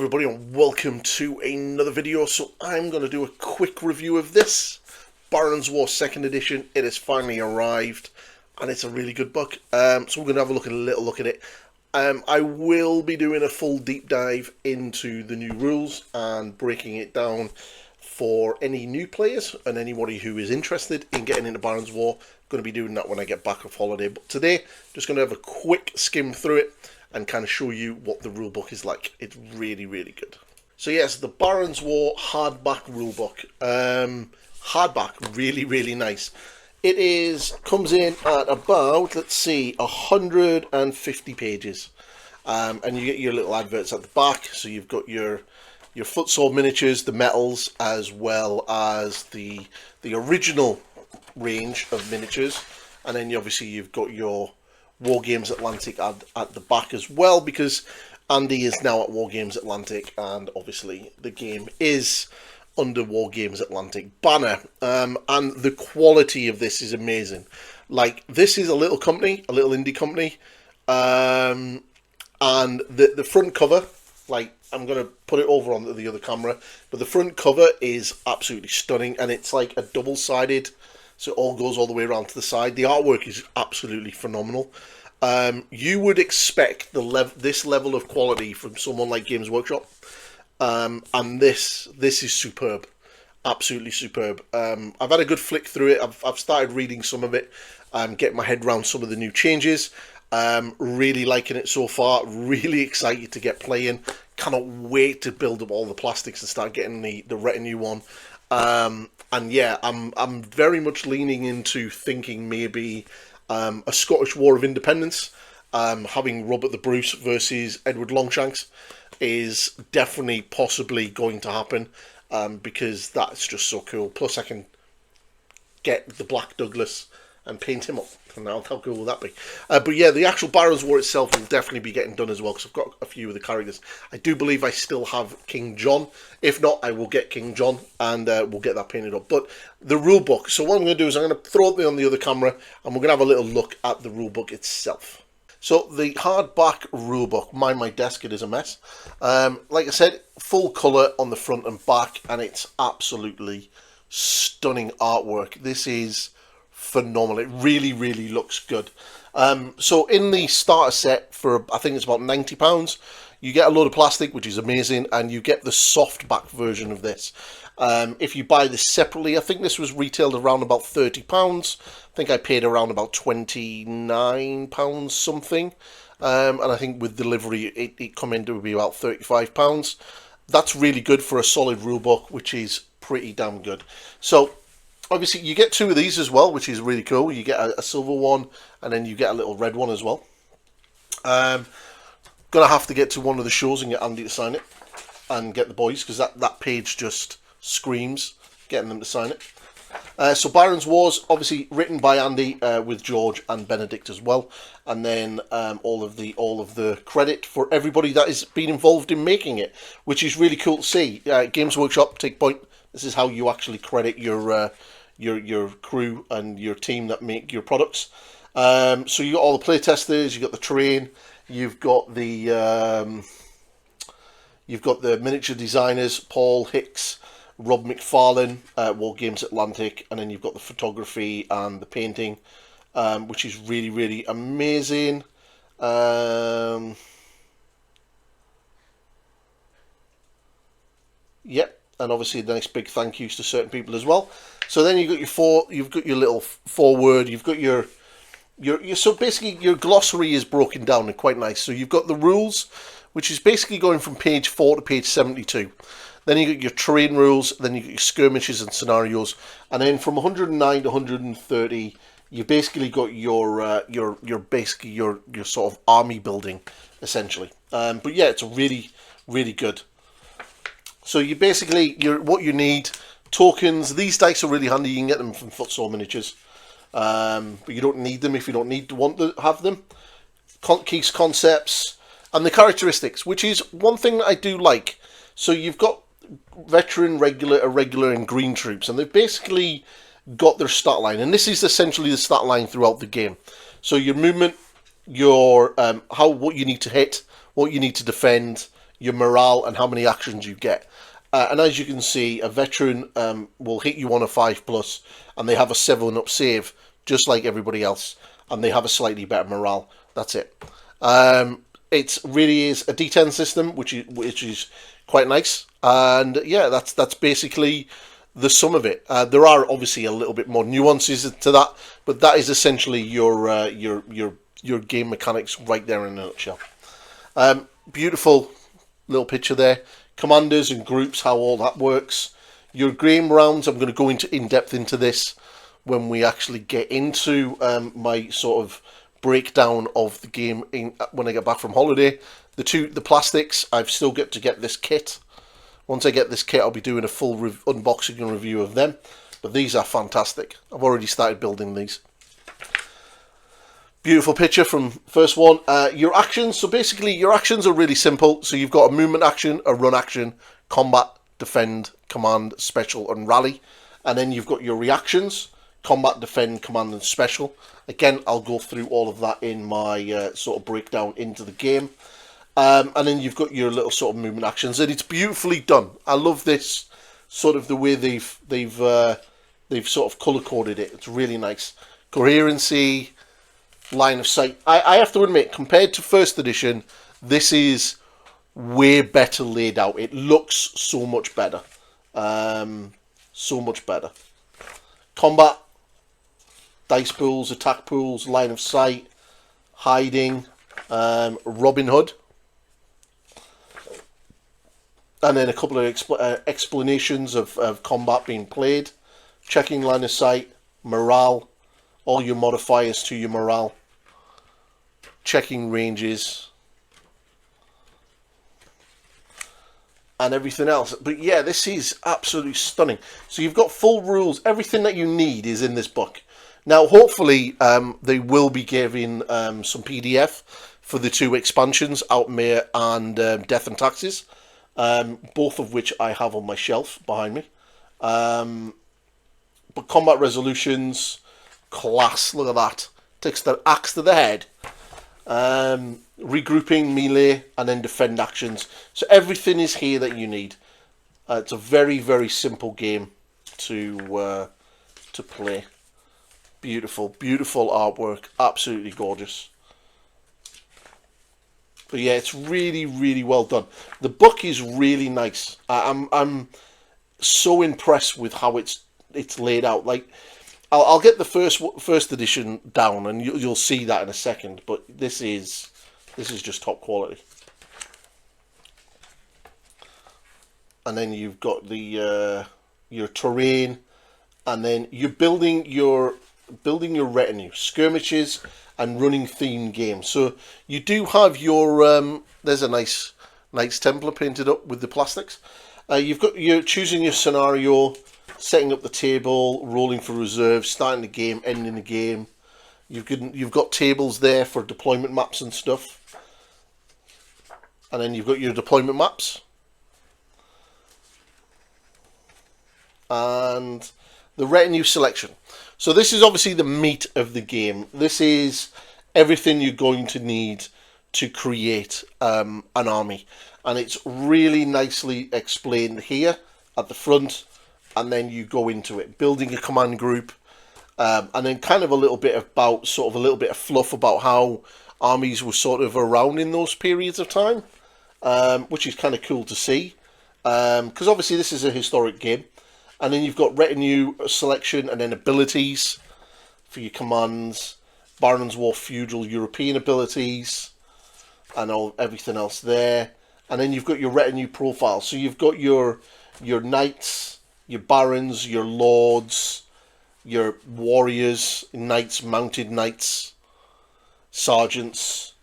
everybody and welcome to another video. So I'm going to do a quick review of this Barons War 2nd edition. It has finally arrived and it's a really good book. So we're going to have a little look at it. I will be doing a full deep dive into the new rules and breaking it down for any new players and anybody who is interested in getting into Barons War. I'm going to be doing that when I get back off holiday. But today, just going to have a quick skim through it and kind of show you what the rulebook is like. It's really, really good. So yes, the Barons War hardback rulebook. Hardback, really, really nice. It comes in at about, let's see, 150 pages. And you get your little adverts at the back. So you've got your footsword miniatures, the metals, as well as the original range of miniatures. And then obviously you've got your War Games Atlantic at the back as well, because Andy is now at War Games Atlantic, and obviously the game is under War Games Atlantic banner. And the quality of this is amazing. Like, this is a little company, a little indie company, and the front cover, like, I'm going to put it over on the other camera, but the front cover is absolutely stunning, and it's like a double-sided, so it all goes all the way around to the side. The artwork is absolutely phenomenal. You would expect this level of quality from someone like Games Workshop, and this is superb, absolutely superb. I've had a good flick through it. I've started reading some of it, getting my head around some of the new changes. Really liking it so far. Really excited to get playing. Cannot wait to build up all the plastics and start getting the retinue one. And yeah, I'm very much leaning into thinking maybe a Scottish War of Independence, having Robert the Bruce versus Edward Longshanks is definitely possibly going to happen, because that's just so cool. Plus I can get the Black Douglas and paint him up. And how cool will that be? But yeah, the actual Barons War itself will definitely be getting done as well, because I've got a few of the characters. I do believe I still have King John. If not, I will get King John, and we'll get that painted up. But the rule book, so what I'm going to do is I'm going to throw it on the other camera, and we're going to have a little look at the rule book itself. So the hardback rule book, mind my desk, it is a mess. Like I said, full colour on the front and back, and it's absolutely stunning artwork. This is phenomenal. It really, really looks good. So in the starter set for, I think it's about £90, you get a load of plastic, which is amazing, and you get the soft back version of this. If you buy this separately, I think this was retailed around about £30. I think I paid around about £29 something. And I think with delivery, it come in to be about £35. That's really good for a solid rulebook, which is pretty damn good. So obviously, you get two of these as well, which is really cool. You get a silver one, and then you get a little red one as well. Gonna have to get to one of the shows and get Andy to sign it, and get the boys, because that page just screams getting them to sign it. So Barons Wars, obviously written by Andy, with George and Benedict as well, and then all of the credit for everybody that has been involved in making it, which is really cool to see. Games Workshop, take point. This is how you actually credit your crew and your team that make your products. So you got all the play testers, you got the terrain, you've got the miniature designers, Paul Hicks, Rob McFarlane, War Games Atlantic, and then you've got the photography and the painting, which is really, really amazing. Yep. And obviously the nice big thank yous to certain people as well. So then you've got your little foreword, you've got your so basically your glossary is broken down and quite nice. So you've got the rules, which is basically going from page 4 to page 72. Then you got your terrain rules, then you got your skirmishes and scenarios, and then from 109 to 130, you basically got your sort of army building, essentially. But yeah, it's a really, really good. So you basically, what you need, tokens. These dice are really handy. You can get them from Footsore Miniatures, but you don't need them if you don't want to have them. Keys, concepts, and the characteristics, which is one thing that I do like. So you've got veteran, regular, irregular, and green troops, and they've basically got their stat line, and this is essentially the stat line throughout the game. So your movement, your what you need to hit, what you need to defend, your morale, and how many actions you get. And as you can see, a veteran will hit you on a 5+, and they have a 7-up save, just like everybody else, and they have a slightly better morale. That's it. It really is a D10 system, which is quite nice. And yeah, that's basically the sum of it. There are obviously a little bit more nuances to that, but that is essentially your game mechanics right there in a nutshell. Beautiful little picture there. Commanders and groups, how all that works. Your game rounds, I'm going to go into in depth into this when we actually get into my sort of breakdown of the game when I get back from holiday. The plastics, I've still got to get this kit. Once I get this kit, I'll be doing a full unboxing and review of them. But these are fantastic. I've already started building these. Beautiful picture from first one. Your actions, so basically your actions are really simple. So you've got a movement action, a run action, combat, defend, command, special, and rally. And then you've got your reactions, combat, defend, command, and special. Again, I'll go through all of that in my sort of breakdown into the game. And then you've got your little sort of movement actions, and it's beautifully done. I love this sort of the way they've sort of color coded it. It's really nice. Coherency, line of sight. I have to admit, compared to first edition, this is way better laid out. It looks so much better. So much better. Combat, dice pools, attack pools, line of sight, hiding, Robin Hood. And then a couple of explanations of combat being played. Checking line of sight, morale, all your modifiers to your morale. Checking ranges. And everything else. But yeah, this is absolutely stunning. So you've got full rules. Everything that you need is in this book. Now, hopefully, they will be giving some PDF for the 2 expansions, Outmare and Death and Taxes. Both of which I have on my shelf behind me. But combat resolutions, class, look at that. Takes the axe to the head. Regrouping, melee, and then defend actions. So everything is here that you need. It's a very, very simple game to play. Beautiful, beautiful artwork. Absolutely gorgeous. But yeah, it's really, really well done. The book is really nice. I'm so impressed with how it's laid out. Like, I'll get the first edition down, and you'll see that in a second. But this is just top quality. And then you've got the your terrain, and then you're building your retinue, skirmishes, and running themed games. So you do have your there's a nice template painted up with the plastics. You're choosing your scenario, setting up the table, rolling for reserves, starting the game, ending the game. You've got tables there for deployment maps and stuff. And then you've got your deployment maps. And the retinue selection. So this is obviously the meat of the game. This is everything you're going to need to create an army. And it's really nicely explained here at the front. And then you go into it. Building a command group. And then kind of a little bit about, sort of a little bit of fluff about how armies were sort of around in those periods of time. Which is kind of cool to see. Because obviously this is a historic game. And then you've got retinue selection and then abilities for your commands. Baron's War feudal European abilities. And everything else there. And then you've got your retinue profile. So you've got your knights, your barons, your lords, your warriors, knights, mounted knights, sergeants,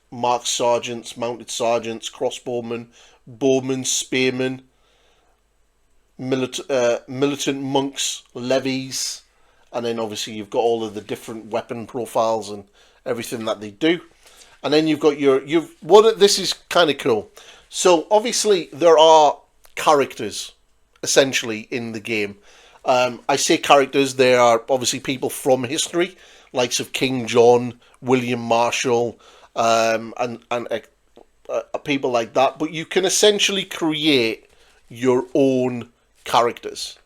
marked sergeants, mounted sergeants, crossbowmen, bowmen, spearmen, militant monks, levies, and then obviously you've got all of the different weapon profiles and everything that they do. And then you've got this is kind of cool. So obviously there are characters essentially in the game. I say characters, they are obviously people from history, likes of King John, William Marshall, and people like that, but you can essentially create your own characters.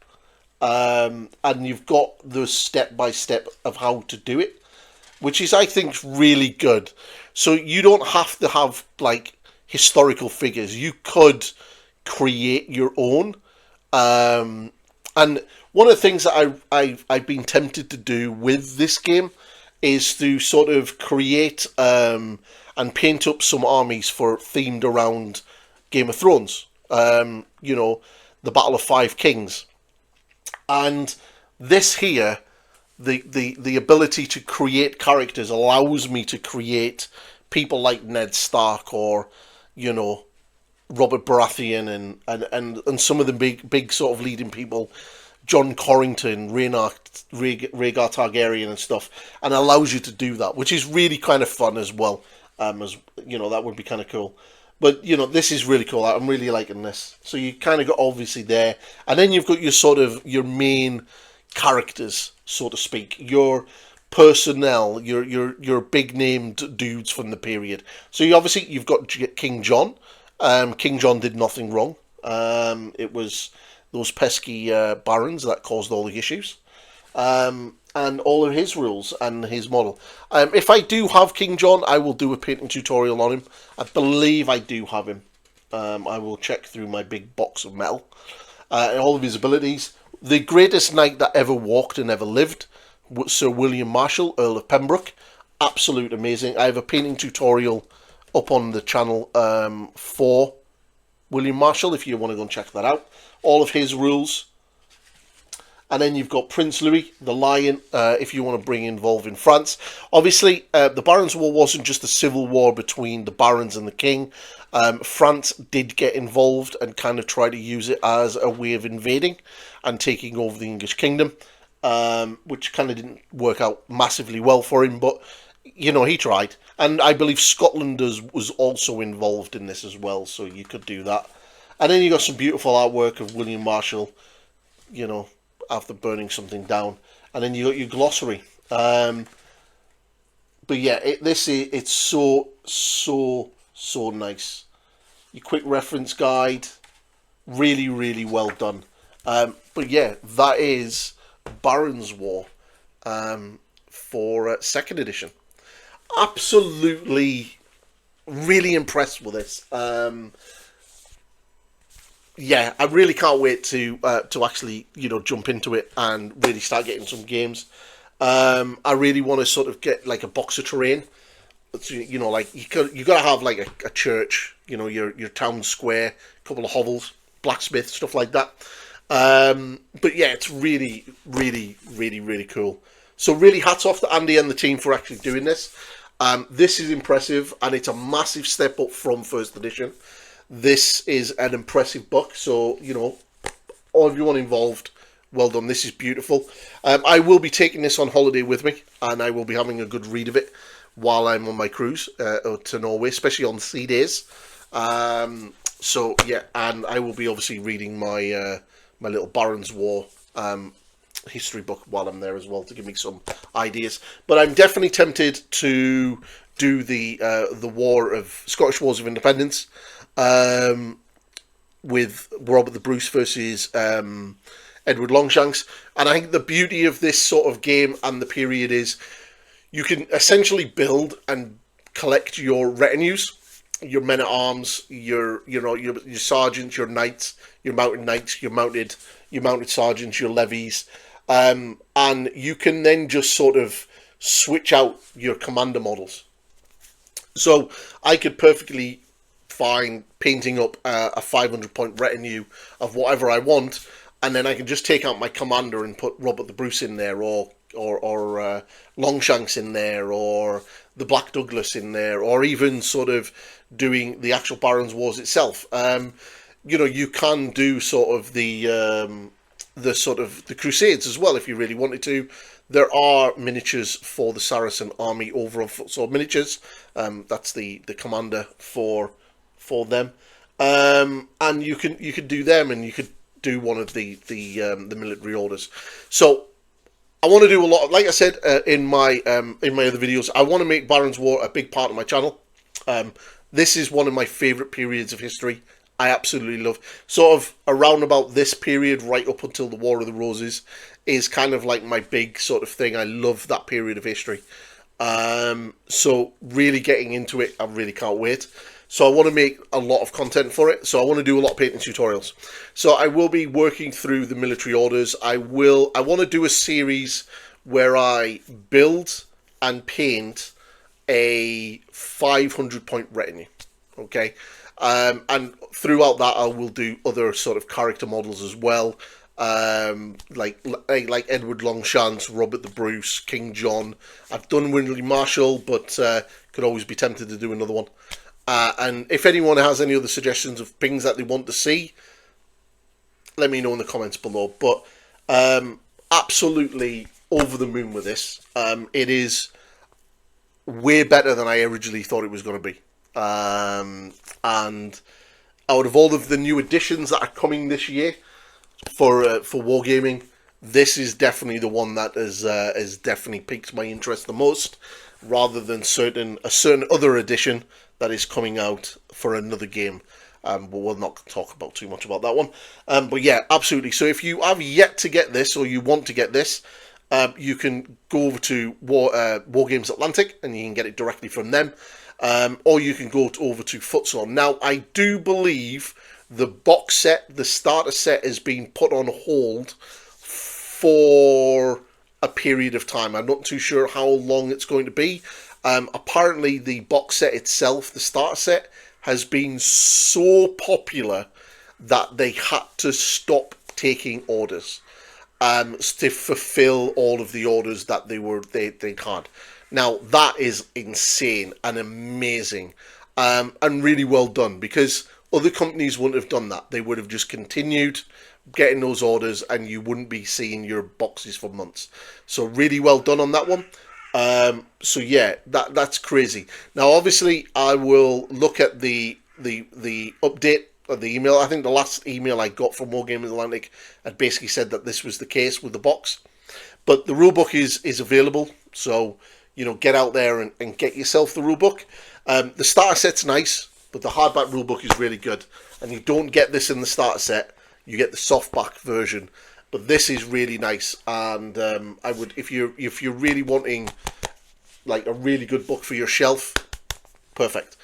And you've got the step-by-step of how to do it, which is, I think, really good. So you don't have to have, like, historical figures. You could create your own. And one of the things that I've been tempted to do with this game is to sort of create and paint up some armies for themed around Game of Thrones. You know, the Battle of Five Kings. And this here, the ability to create characters allows me to create people like Ned Stark, or, you know, Robert Baratheon, and some of the big sort of leading people, John Corrington, Rhaegar Targaryen and stuff, and allows you to do that, which is really kind of fun as well. As you know, that would be kind of cool. But, you know, this is really cool. I'm really liking this. So you kind of got obviously there, and then you've got your sort of your main characters, so to speak, your personnel, your big named dudes from the period. So you've got King John. King John did nothing wrong. It was those pesky barons that caused all the issues. And all of his rules and his model. If I do have King John, I will do a painting tutorial on him. I believe I do have him. I will check through my big box of metal. And all of his abilities. The greatest knight that ever walked and ever lived, Sir William Marshall, Earl of Pembroke. Absolute amazing. I have a painting tutorial up on the channel for William Marshall, if you want to go and check that out. All of his rules. And then you've got Prince Louis, the Lion, if you want to bring involved in France. Obviously, the Barons' War wasn't just a civil war between the barons and the king. France did get involved and kind of try to use it as a way of invading and taking over the English kingdom, which kind of didn't work out massively well for him. But, you know, he tried. And I believe Scotland was also involved in this as well, so you could do that. And then you got some beautiful artwork of William Marshall, you know, after burning something down, and then you got your glossary. But yeah, it's so nice. Your quick reference guide, really well done. But yeah, that is Barons' War for 2nd edition. Absolutely, really impressed with this. Yeah, I really can't wait to actually, you know, jump into it and really start getting some games. I really want to sort of get like a box of terrain. You know, like you gotta have like a church, you know, your town square, a couple of hovels, blacksmith, stuff like that. But yeah, it's really cool. So really hats off to Andy and the team for actually doing this. This is impressive, and it's a massive step up from 1st edition. This is an impressive book, so, you know, all everyone involved, well done. This is beautiful. I will be taking this on holiday with me, and I will be having a good read of it while I'm on my cruise to Norway, especially on sea days. So, yeah, and I will be obviously reading my my little Barons' War history book while I'm there as well, to give me some ideas. But I'm definitely tempted to do the Scottish Wars of Independence, with Robert the Bruce versus Edward Longshanks. And I think the beauty of this sort of game and the period is you can essentially build and collect your retinues, your men-at-arms, your sergeants, your knights, your mounted knights, your mounted sergeants, your levies, and you can then just sort of switch out your commander models. So I could perfectly fine painting up a 500-point retinue of whatever I want, and then I can just take out my commander and put Robert the Bruce in there, or Longshanks in there, or the Black Douglas in there, or even sort of doing the actual Barons' Wars itself. You know, you can do sort of the Crusades as well if you really wanted to. There are miniatures for the Saracen army over on Footsword Miniatures. That's the commander for them, and you could do them, and you could do one of the military orders. So I want to do a lot of, like I said in my other videos, I want to make Barons' War a big part of my channel. This is one of my favourite periods of history. I absolutely love. Sort of around about this period, right up until the War of the Roses, is kind of like my big sort of thing. I love that period of history. So really getting into it, I really can't wait. So I want to make a lot of content for it. So I want to do a lot of painting tutorials. So I will be working through the military orders. I want to do a series where I build and paint a 500 point retinue. Okay. And throughout that, I will do other sort of character models as well. Like Edward Longchamp, Robert the Bruce, King John. I've done Windley Marshall, but could always be tempted to do another one. And if anyone has any other suggestions of things that they want to see, let me know in the comments below. But absolutely over the moon with this. It is way better than I originally thought it was going to be. And out of all of the new additions that are coming this year for wargaming, this is definitely the one that has definitely piqued my interest the most, rather than a certain other edition that is coming out for another game. But we'll not talk about too much about that one. But yeah, absolutely. So if you have yet to get this, or you want to get this, you can go over to Wargames Atlantic and you can get it directly from them. Or you can go over to Futsal. Now, I do believe the box set, the starter set, is being put on hold for a period of time. I'm not too sure how long it's going to be. Apparently, the box set itself, the starter set, has been so popular that they had to stop taking orders to fulfill all of the orders that they had. Now, that is insane and amazing, and really well done, because other companies wouldn't have done that. They would have just continued getting those orders and you wouldn't be seeing your boxes for months. So really well done on that one. So yeah, that's crazy. Now, obviously, I will look at the update of the email. I think the last email I got from Wargaming Atlantic had basically said that this was the case with the box. But the rulebook is available, so you know, get out there and get yourself the rulebook. The starter set's nice, but the hardback rulebook is really good. And you don't get this in the starter set; you get the softback version. But this is really nice, and I would, if you're really wanting like a really good book for your shelf, perfect.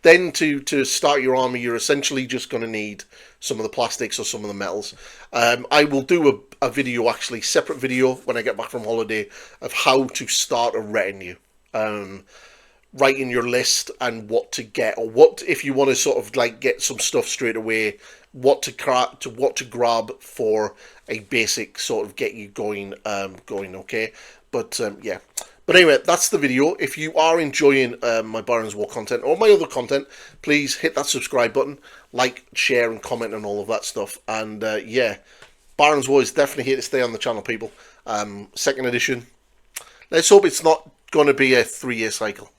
To start your army, you're essentially just going to need some of the plastics or some of the metals. I will do a video, actually, separate video when I get back from holiday, of how to start a retinue. Writing your list and what to get, or what, if you want to sort of like get some stuff straight away, what to grab for a basic sort of get you going, okay. But yeah. But anyway, that's the video. If you are enjoying my Barons War content or my other content, please hit that subscribe button, like, share, and comment on all of that stuff. And yeah, Barons War is definitely here to stay on the channel, people. Second edition. Let's hope it's not going to be a 3-year cycle.